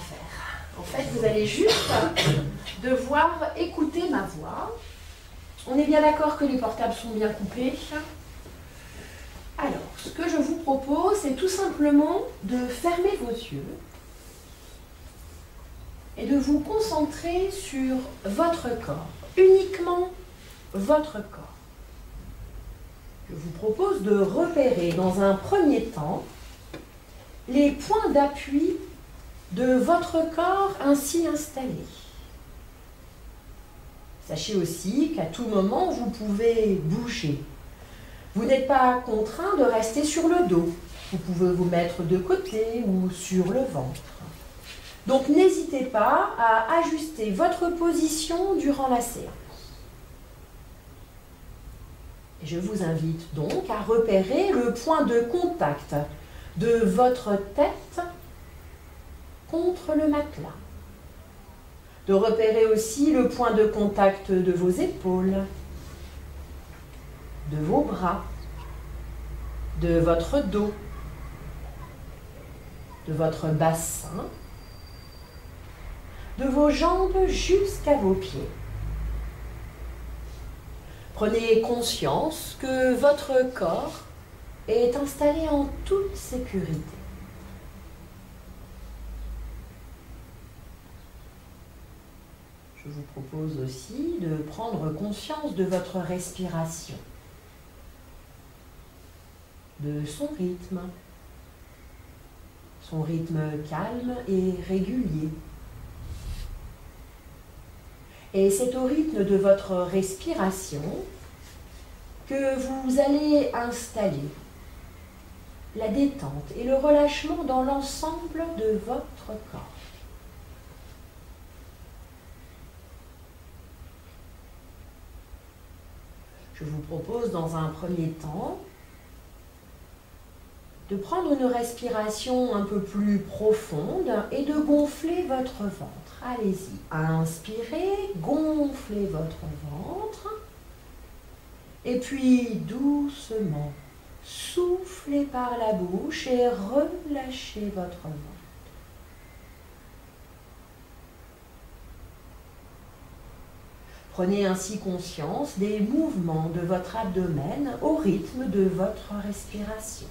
faire. En fait, vous allez juste devoir écouter ma voix. On est bien d'accord que les portables sont bien coupés. Alors, ce que je vous propose, c'est tout simplement de fermer vos yeux et de vous concentrer sur votre corps, uniquement votre corps. Je vous propose de repérer dans un premier temps les points d'appui de votre corps ainsi installés. Sachez aussi qu'à tout moment, vous pouvez bouger. Vous n'êtes pas contraint de rester sur le dos. Vous pouvez vous mettre de côté ou sur le ventre. Donc n'hésitez pas à ajuster votre position durant la séance. Et je vous invite donc à repérer le point de contact de votre tête contre le matelas. De repérer aussi le point de contact de vos épaules, de vos bras, de votre dos, de votre bassin, de vos jambes jusqu'à vos pieds. Prenez conscience que votre corps est installé en toute sécurité. Je vous propose aussi de prendre conscience de votre respiration, de son rythme calme et régulier. Et c'est au rythme de votre respiration que vous allez installer la détente et le relâchement dans l'ensemble de votre corps. Je vous propose dans un premier temps de prendre une respiration un peu plus profonde et de gonfler votre ventre. Allez-y, inspirez, gonflez votre ventre et puis doucement soufflez par la bouche et relâchez votre ventre. Prenez ainsi conscience des mouvements de votre abdomen au rythme de votre respiration.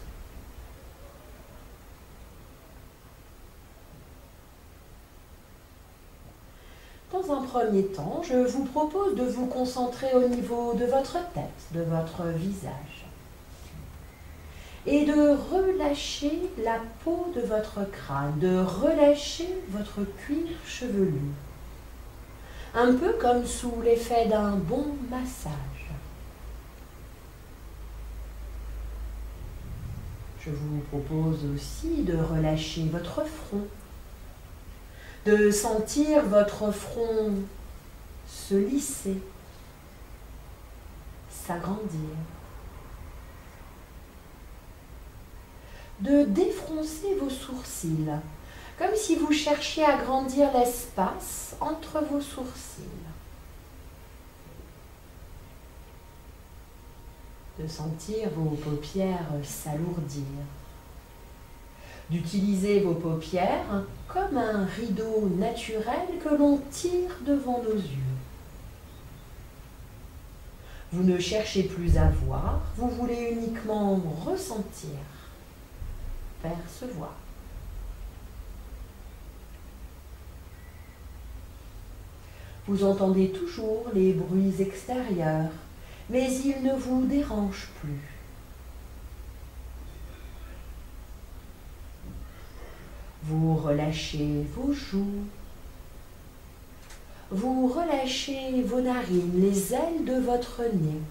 Dans un premier temps, je vous propose de vous concentrer au niveau de votre tête, de votre visage, et de relâcher la peau de votre crâne, de relâcher votre cuir chevelu, un peu comme sous l'effet d'un bon massage. Je vous propose aussi de relâcher votre front, de sentir votre front se lisser, s'agrandir, de défroncer vos sourcils, comme si vous cherchiez à agrandir l'espace entre vos sourcils, de sentir vos paupières s'alourdir, d'utiliser vos paupières comme un rideau naturel que l'on tire devant nos yeux. Vous ne cherchez plus à voir, vous voulez uniquement ressentir, percevoir. Vous entendez toujours les bruits extérieurs, mais ils ne vous dérangent plus. Vous relâchez vos joues, vous relâchez vos narines, les ailes de votre nez.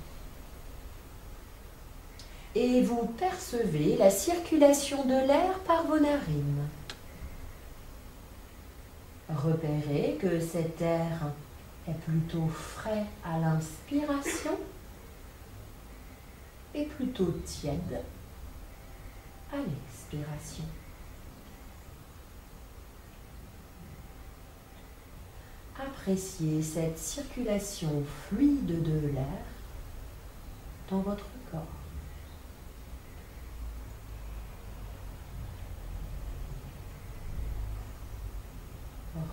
Et vous percevez la circulation de l'air par vos narines. Repérez que cet air est plutôt frais à l'inspiration et plutôt tiède à l'expiration. Appréciez cette circulation fluide de l'air dans votre corps.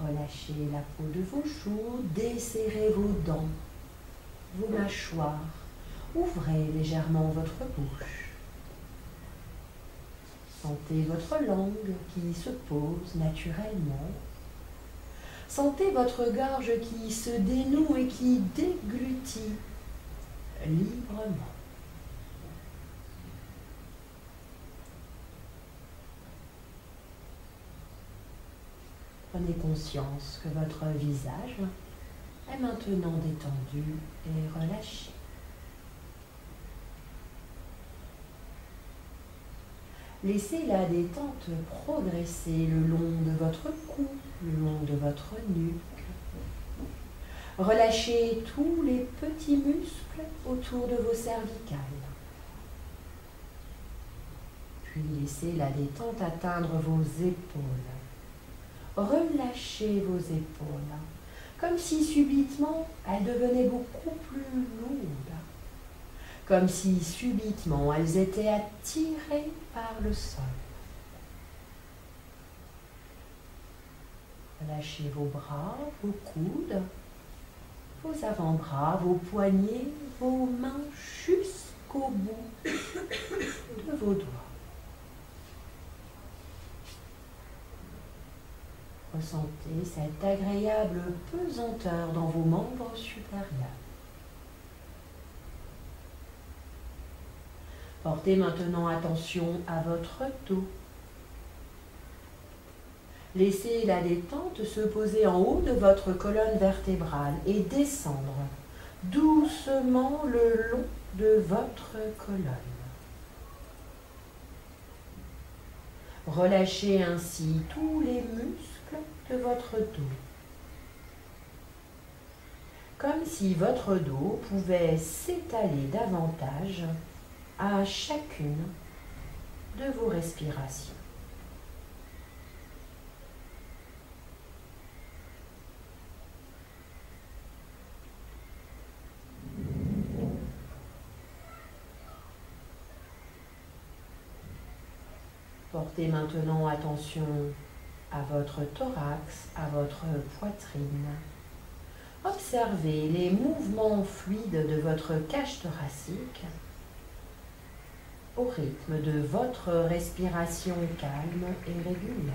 Relâchez la peau de vos joues, desserrez vos dents, vos mâchoires, ouvrez légèrement votre bouche. Sentez votre langue qui se pose naturellement. Sentez votre gorge qui se dénoue et qui déglutit librement. Prenez conscience que votre visage est maintenant détendu et relâché. Laissez la détente progresser le long de votre cou, le long de votre nuque. Relâchez tous les petits muscles autour de vos cervicales. Puis laissez la détente atteindre vos épaules. Relâchez vos épaules, comme si subitement elles devenaient beaucoup plus lourdes, comme si subitement elles étaient attirées par le sol. Relâchez vos bras, vos coudes, vos avant-bras, vos poignets, vos mains jusqu'au bout de vos doigts. Ressentez cette agréable pesanteur dans vos membres supérieurs. Portez maintenant attention à votre dos. Laissez la détente se poser en haut de votre colonne vertébrale et descendre doucement le long de votre colonne. Relâchez ainsi tous les muscles de votre dos, comme si votre dos pouvait s'étaler davantage à chacune de vos respirations. Portez maintenant attention à votre thorax, à votre poitrine. Observez les mouvements fluides de votre cage thoracique au rythme de votre respiration calme et régulière.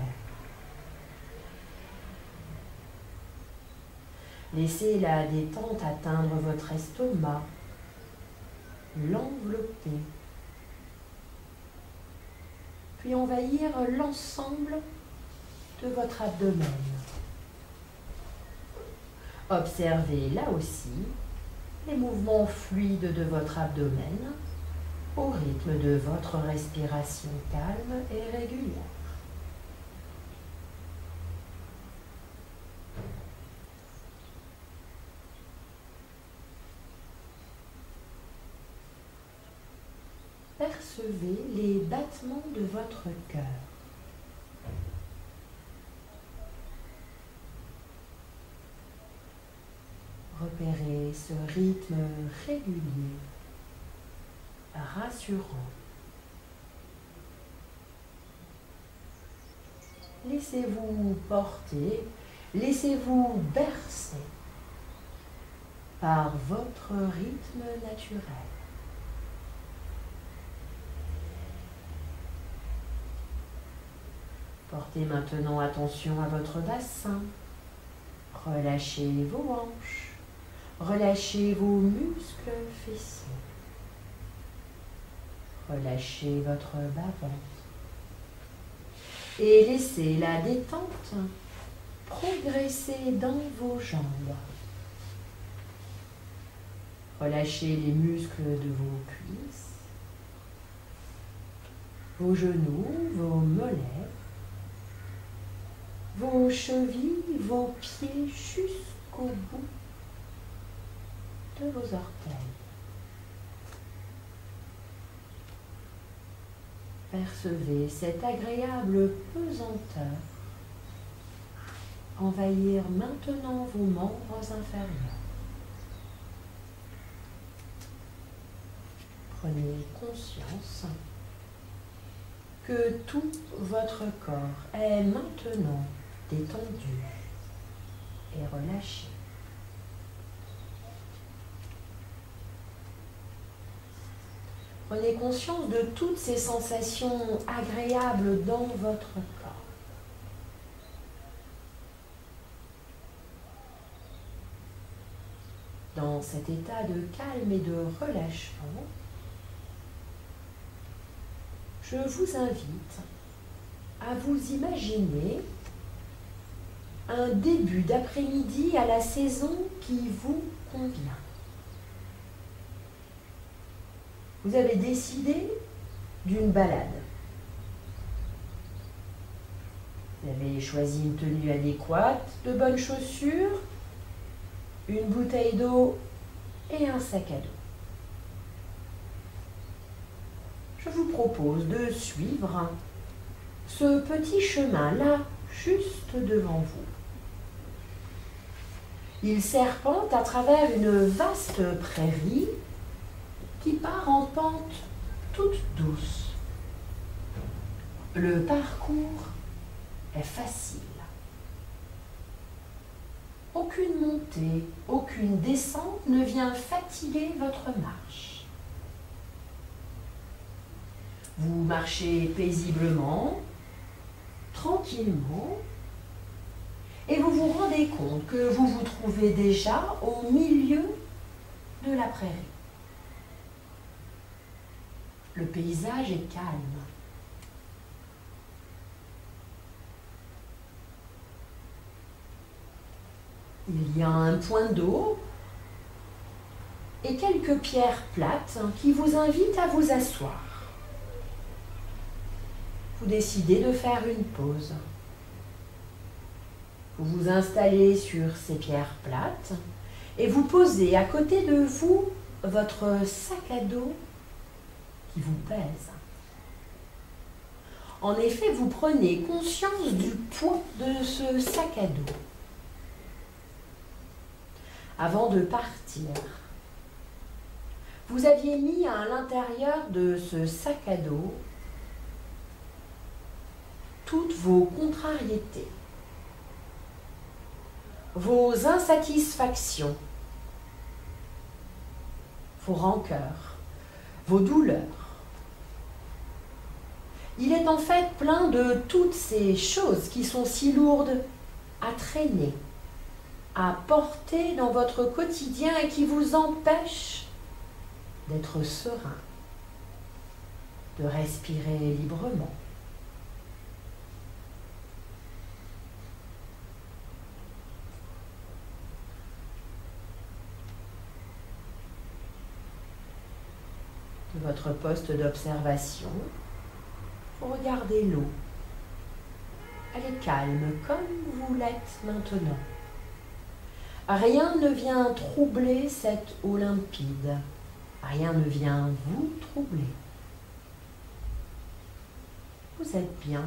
Laissez la détente atteindre votre estomac, l'envelopper, puis envahir l'ensemble de votre abdomen. Observez là aussi les mouvements fluides de votre abdomen au rythme de votre respiration calme et régulière. Percevez les battements de votre cœur. Repérez ce rythme régulier, rassurant. Laissez-vous porter, laissez-vous bercer par votre rythme naturel. Portez maintenant attention à votre bassin. Relâchez vos hanches. Relâchez vos muscles fessiers. Relâchez votre bas-ventre. Et laissez la détente progresser dans vos jambes. Relâchez les muscles de vos cuisses, vos genoux, vos mollets, vos chevilles, vos pieds jusqu'au bout de vos orteils. Percevez cette agréable pesanteur envahir maintenant vos membres inférieurs. Prenez conscience que tout votre corps est maintenant détendu, et relâchez. Prenez conscience de toutes ces sensations agréables dans votre corps. Dans cet état de calme et de relâchement, je vous invite à vous imaginer un début d'après-midi à la saison qui vous convient. Vous avez décidé d'une balade. Vous avez choisi une tenue adéquate, de bonnes chaussures, une bouteille d'eau et un sac à dos. Je vous propose de suivre ce petit chemin-là, juste devant vous. Il serpente à travers une vaste prairie qui part en pente toute douce. Le parcours est facile. Aucune montée, aucune descente ne vient fatiguer votre marche. Vous marchez paisiblement, tranquillement, et vous vous rendez compte que vous vous trouvez déjà au milieu de la prairie. Le paysage est calme. Il y a un point d'eau et quelques pierres plates qui vous invitent à vous asseoir. Vous décidez de faire une pause. Vous vous installez sur ces pierres plates et vous posez à côté de vous votre sac à dos qui vous pèse. En effet, vous prenez conscience du poids de ce sac à dos. Avant de partir, vous aviez mis à l'intérieur de ce sac à dos toutes vos contrariétés, vos insatisfactions, vos rancœurs, vos douleurs. Il est en fait plein de toutes ces choses qui sont si lourdes à traîner, à porter dans votre quotidien et qui vous empêchent d'être serein, de respirer librement. De votre poste d'observation, vous regardez l'eau. Elle est calme comme vous l'êtes maintenant. Rien ne vient troubler cette eau limpide. Rien ne vient vous troubler. Vous êtes bien.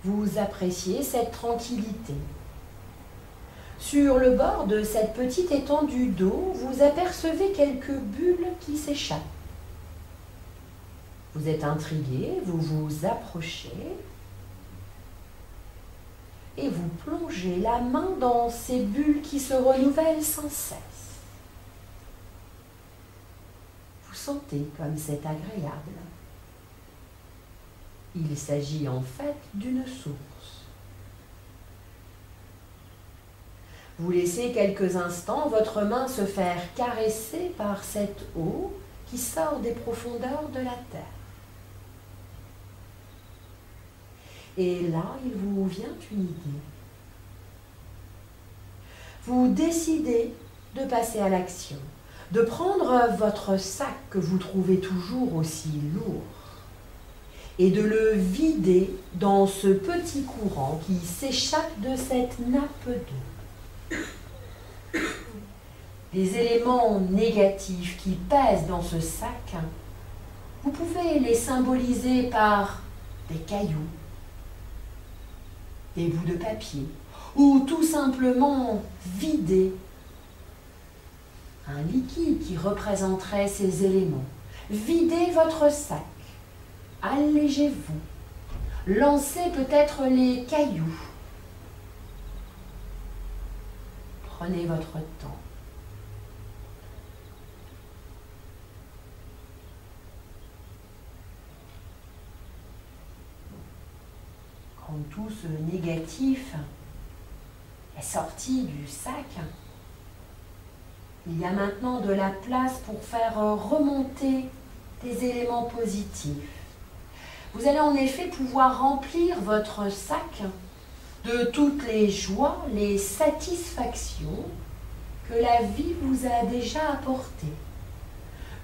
Vous appréciez cette tranquillité. Sur le bord de cette petite étendue d'eau, vous apercevez quelques bulles qui s'échappent. Vous êtes intrigué, vous vous approchez et vous plongez la main dans ces bulles qui se renouvellent sans cesse. Vous sentez comme c'est agréable. Il s'agit en fait d'une source. Vous laissez quelques instants votre main se faire caresser par cette eau qui sort des profondeurs de la terre. Et là, il vous vient une idée. Vous décidez de passer à l'action, de prendre votre sac que vous trouvez toujours aussi lourd et de le vider dans ce petit courant qui s'échappe de cette nappe d'eau. Les éléments négatifs qui pèsent dans ce sac, vous pouvez les symboliser par des cailloux, des bouts de papier, ou tout simplement vider un liquide qui représenterait ces éléments. Videz votre sac, allégez-vous, lancez peut-être les cailloux, Prenez votre temps. Quand tout ce négatif est sorti du sac, il y a maintenant de la place pour faire remonter des éléments positifs. Vous allez en effet pouvoir remplir votre sac de toutes les joies, les satisfactions que la vie vous a déjà apportées,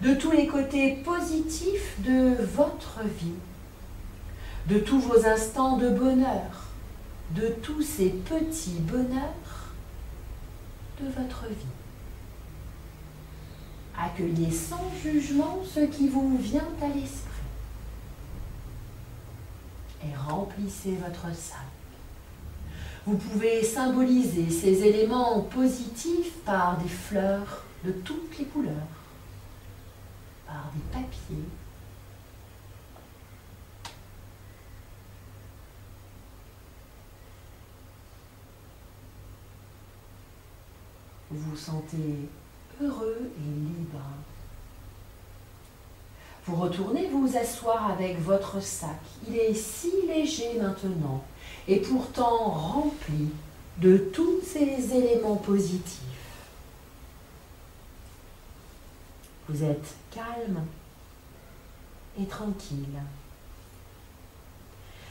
de tous les côtés positifs de votre vie, de tous vos instants de bonheur, de tous ces petits bonheurs de votre vie. Accueillez sans jugement ce qui vous vient à l'esprit et remplissez votre sac. Vous pouvez symboliser ces éléments positifs par des fleurs de toutes les couleurs, par des papiers, vous vous sentez heureux et libre. Vous retournez vous asseoir avec votre sac. Il est si léger maintenant et pourtant rempli de tous ces éléments positifs. Vous êtes calme et tranquille.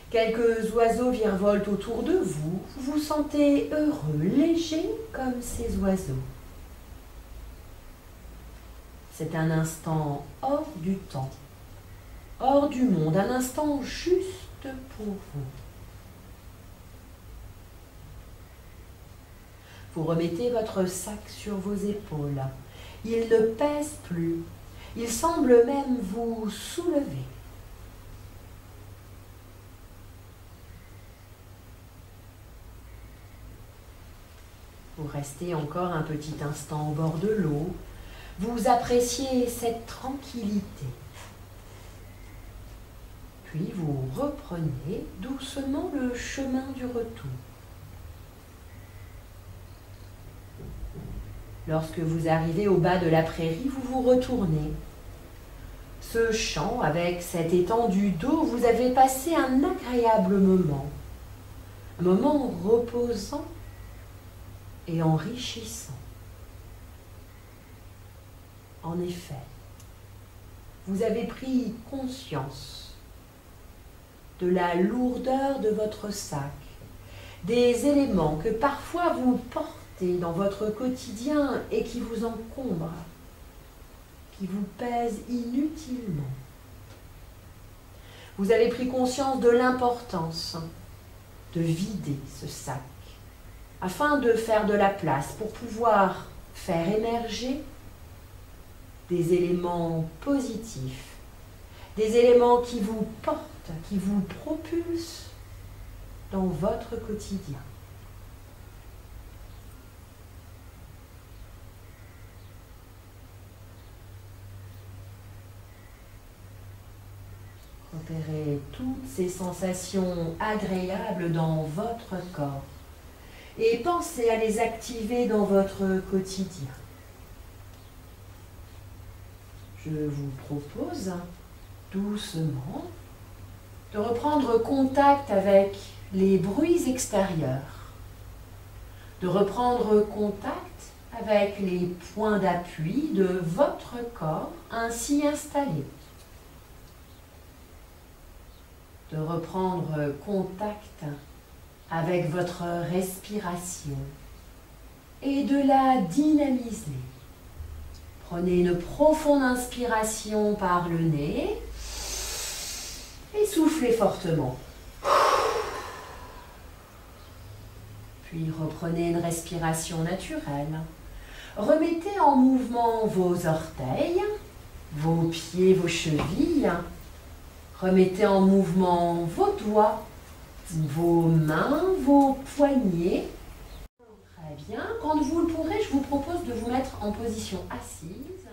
Quelques oiseaux virevoltent autour de vous. Vous vous sentez heureux, léger comme ces oiseaux. C'est un instant hors du temps, hors du monde, un instant juste pour vous. Vous remettez votre sac sur vos épaules. Il ne pèse plus. Il semble même vous soulever. Vous restez encore un petit instant au bord de l'eau. Vous appréciez cette tranquillité. Puis vous reprenez doucement le chemin du retour. Lorsque vous arrivez au bas de la prairie, vous vous retournez. Ce champ, avec cette étendue d'eau, vous avez passé un agréable moment. Un moment reposant et enrichissant. En effet, vous avez pris conscience de la lourdeur de votre sac, des éléments que parfois vous portez dans votre quotidien et qui vous encombrent, qui vous pèsent inutilement. Vous avez pris conscience de l'importance de vider ce sac afin de faire de la place pour pouvoir faire émerger des éléments positifs, des éléments qui vous portent, qui vous propulsent dans votre quotidien. Repérez toutes ces sensations agréables dans votre corps et pensez à les activer dans votre quotidien. Je vous propose doucement de reprendre contact avec les bruits extérieurs, de reprendre contact avec les points d'appui de votre corps ainsi installés, de reprendre contact avec votre respiration et de la dynamiser. Prenez une profonde inspiration par le nez et soufflez fortement. Puis reprenez une respiration naturelle. Remettez en mouvement vos orteils, vos pieds, vos chevilles. Remettez en mouvement vos doigts, vos mains, vos poignets. Très bien. Quand vous le pourrez, je vous propose de vous mettre en position assise.